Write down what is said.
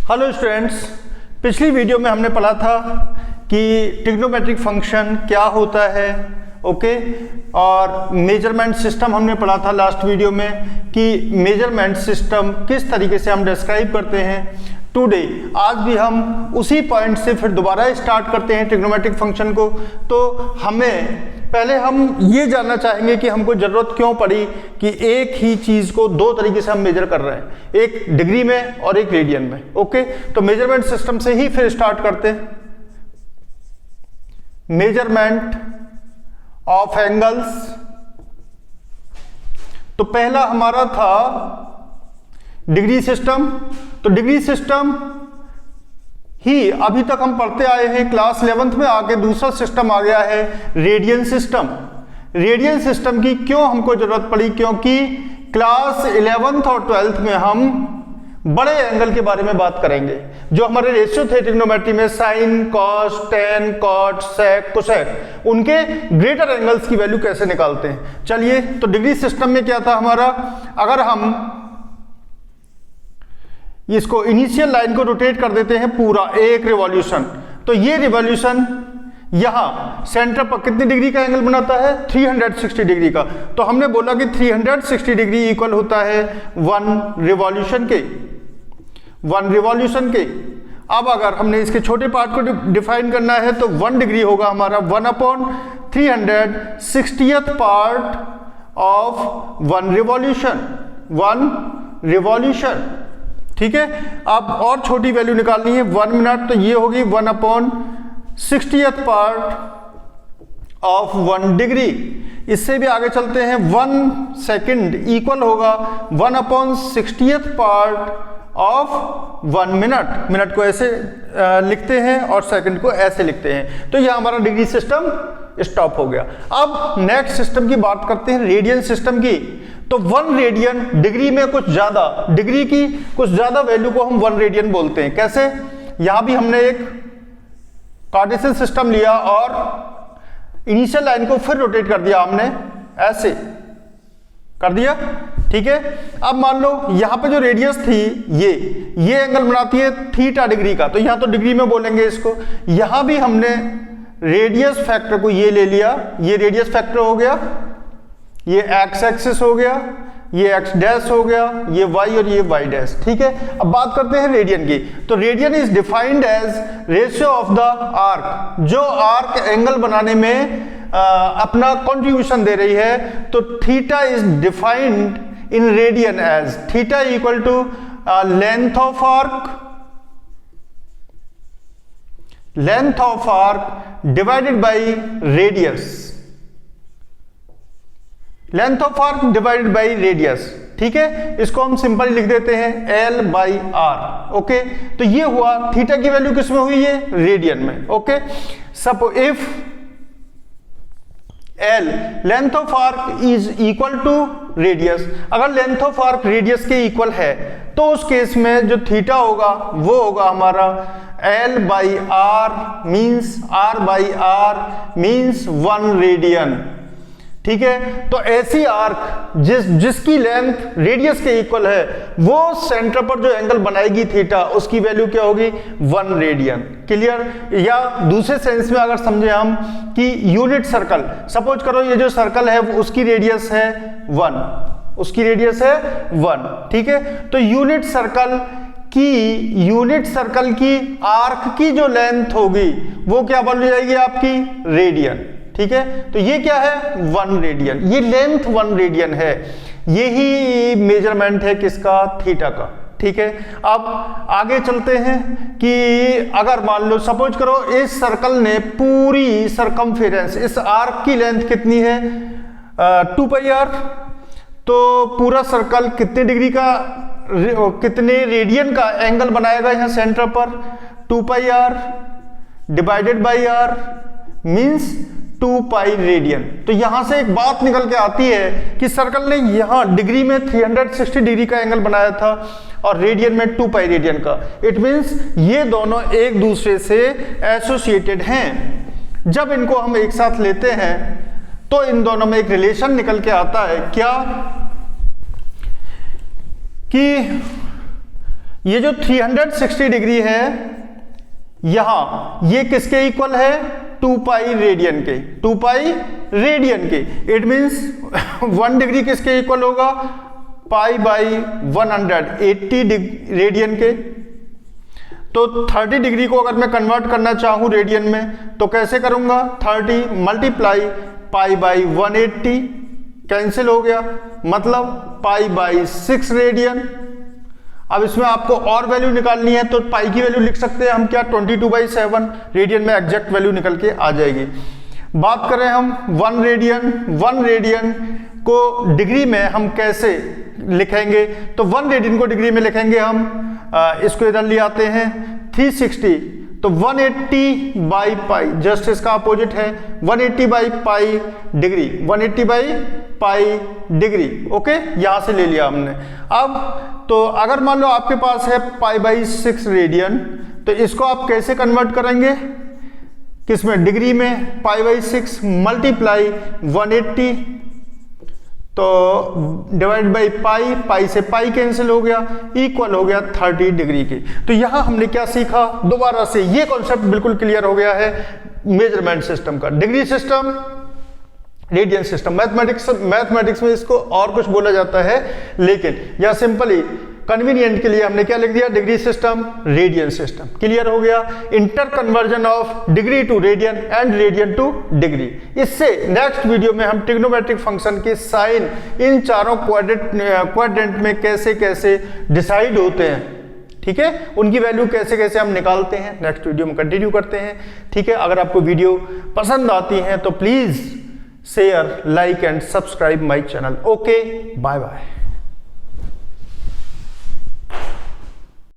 Hello students, पिछली video में हमने पढ़ा था कि ट्रिग्नोमेट्रिक फंक्शन क्या होता है, ओके। और मेजरमेंट सिस्टम हमने पढ़ा था लास्ट वीडियो में कि मेजरमेंट सिस्टम किस तरीके से हम डिस्क्राइब करते हैं। टुडे आज भी हम उसी पॉइंट से फिर दोबारा स्टार्ट करते हैं ट्रिग्नोमेट्रिक फंक्शन को। तो पहले हम ये जानना चाहेंगे कि हमको ज़रूरत क्यों पड़ी कि एक ही चीज़ को दो तरीके से हम मेजर कर रहे हैं, एक डिग्री में और एक रेडियन में, ओके। तो मेजरमेंट सिस्टम से ही फिर स्टार्ट करते हैं। मेजरमेंट ऑफ एंगल्स, तो पहला हमारा था डिग्री सिस्टम। तो डिग्री सिस्टम ही अभी तक हम पढ़ते आए हैं, क्लास 11th में आके दूसरा सिस्टम आ गया है रेडियन सिस्टम। रेडियन सिस्टम की क्यों हमको जरूरत पड़ी? क्योंकि क्लास 11th और 12th में हम बड़े एंगल के बारे में बात करेंगे, जो हमारे रेशियो थे ट्रिग्नोमेट्री में, साइन, कॉस, टेन, कॉट, सेक, कोसेक, उनके ग्रेटर एंगल्स की वैल्यू कैसे निकालते हैं। चलिए, तो डिग्री सिस्टम में क्या था हमारा, अगर हम इसको इनिशियल लाइन को रोटेट कर देते हैं पूरा एक रिवॉल्यूशन, तो ये रिवॉल्यूशन यहां सेंटर पर कितने डिग्री का एंगल बनाता है? 360 डिग्री का। तो हमने बोला कि 360 डिग्री इक्वल होता है वन रिवॉल्यूशन के। अब अगर हमने इसके छोटे पार्ट को डिफाइन करना है तो 1 डिग्री होगा हमारा 1/360th part of one revolution, ठीक है। अब और छोटी वैल्यू निकालनी है 1 मिनट, तो ये होगी 1/60th पार्ट ऑफ 1 डिग्री। इससे भी आगे चलते हैं, 1 सेकंड इक्वल होगा 1/60th part of 1 minute. Minute को ऐसे लिखते हैं और सेकंड को ऐसे लिखते हैं। तो यह हमारा डिग्री सिस्टम स्टॉप हो गया। अब नेक्स्ट सिस्टम की बात करते हैं, रेडियन सिस्टम की। तो 1 रेडियन डिग्री में कुछ ज्यादा, डिग्री की कुछ ज्यादा वैल्यू को हम 1 रेडियन बोलते हैं। कैसे? यहां भी हमने एक कार्टेशियन सिस्टम लिया और इनिशियल लाइन को फिर रोटेट कर दिया, हमने ऐसे कर दिया, ठीक है। अब मान लो यहां पे जो रेडियस थी ये एंगल बनाती है थीटा डिग्री का, तो यहां तो डिग्री में बोलेंगे इसको। यहां भी हमने रेडियस फैक्टर को ये ले लिया, ये रेडियस फैक्टर हो गया, ये एक्स एक्सिस हो गया, ये एक्स डैश हो गया, ये वाई और ये वाई डैश, ठीक है। अब बात करते हैं रेडियन की। तो radian is defined as ratio of the arc, जो आर्क एंगल बनाने में अपना कंट्रीब्यूशन दे रही है। तो theta is defined in radian as theta equal to length of arc divided by radius, length of arc divided by radius, ठीक है। इसको हम सिंपली लिख देते हैं L/R, ओके। तो ये हुआ, थीटा की वैल्यू किस में हुई? ये रेडियन में, okay. Suppose if L length of arc is equal to radius, अगर लेंथ ऑफ आर्क रेडियस के इक्वल है तो उस केस में जो थीटा होगा वो होगा हमारा L/R means R/R means 1 radian, ठीक है। तो ऐसी आर्क जिसकी लेंथ रेडियस के इक्वल है, वो सेंटर पर जो एंगल बनाएगी थीटा, उसकी वैल्यू क्या होगी? 1 रेडियन। क्लियर? या दूसरे सेंस में अगर समझे हम कि यूनिट सर्कल, सपोज करो ये जो सर्कल है उसकी रेडियस है 1, ठीक है। तो यूनिट सर्कल की आर्क की जो लेंथ होगी वो क्या बन जाएगी? आपकी रेडियन, ठीक है। तो ये क्या है? 1 रेडियन। ये लेंथ 1 रेडियन है, यही मेजरमेंट है किसका? थीटा का, ठीक है। अब आगे चलते हैं कि अगर मान लो सपोज करो इस सर्कल ने पूरी सरकमफेरेंस, इस आर्क की लेंथ कितनी है? 2πr। तो पूरा सर्कल कितने डिग्री का, कितने रेडियन का एंगल बनाएगा यहां सेंटर पर? 2πr divided by r means 2π radian. तो यहां से एक बात निकल के आती है कि सर्कल ने यहां डिग्री में 360 डिग्री का एंगल बनाया था और रेडियन में 2π रेडियन का। इट मींस ये दोनों एक दूसरे से एसोसिएटेड हैं। जब इनको हम एक साथ लेते हैं तो इन दोनों में एक रिलेशन निकल के आता है, क्या कि ये जो 360 डिग्री है यहां, ये किसके इक्वल है? 2 पाई रेडियन के, 2 पाई रेडियन के। इट मींस 1 डिग्री किसके इक्वल होगा? पाई बाई 180 रेडियन के। तो 30 डिग्री को अगर मैं कन्वर्ट करना चाहूं रेडियन में तो कैसे करूंगा? 30 मल्टीप्लाई पाई बाई 180, कैंसिल हो गया, मतलब पाई बाई 6 रेडियन। अब इसमें आपको और वैल्यू निकालनी है तो पाई की वैल्यू लिख सकते हैं हम क्या? 22/7 रेडियन में एग्जैक्ट वैल्यू निकल के आ जाएगी। बात करें हम 1 रेडियन, 1 रेडियन को डिग्री में हम कैसे लिखेंगे? तो 1 रेडियन को डिग्री में लिखेंगे हम, इसको इधर ले आते हैं 360, तो 180 बाई पाई, जस्ट इसका अपोजिट है 180 by pi degree, 180 by pi degree. Okay, यहां से ले लिया हमने। अब तो अगर मान लो आपके पास है पाई बाई 6 रेडियन, तो इसको आप कैसे कन्वर्ट करेंगे? किसमें? डिग्री में। पाई बाई 6 मल्टीप्लाई 180, तो डिवाइड बाई पाई, पाई से पाई कैंसिल हो गया, इक्वल हो गया 30 डिग्री के। तो यहां हमने क्या सीखा? दोबारा से ये कॉन्सेप्ट बिल्कुल क्लियर हो गया है मेजरमेंट सिस्टम का। Degree system, radian system, mathematics में इसको और कुछ बोला जाता है, लेकिन यह सिंपली कन्वीनियंट के लिए हमने क्या लिख दिया? Degree system, radian system. Clear हो गया? Inter conversion of degree to radian and radian to degree. इससे नेक्स्ट वीडियो में हम ट्रिग्नोमेट्रिक फंक्शन के साइन इन चारों क्वाड्रेंट में कैसे कैसे डिसाइड होते हैं, ठीक है, उनकी वैल्यू कैसे कैसे हम निकालते हैं, नेक्स्ट वीडियो में कंटिन्यू करते हैं। ठीक है, अगर आपको वीडियो पसंद आती है तो please share, like and subscribe my channel. Okay, bye bye.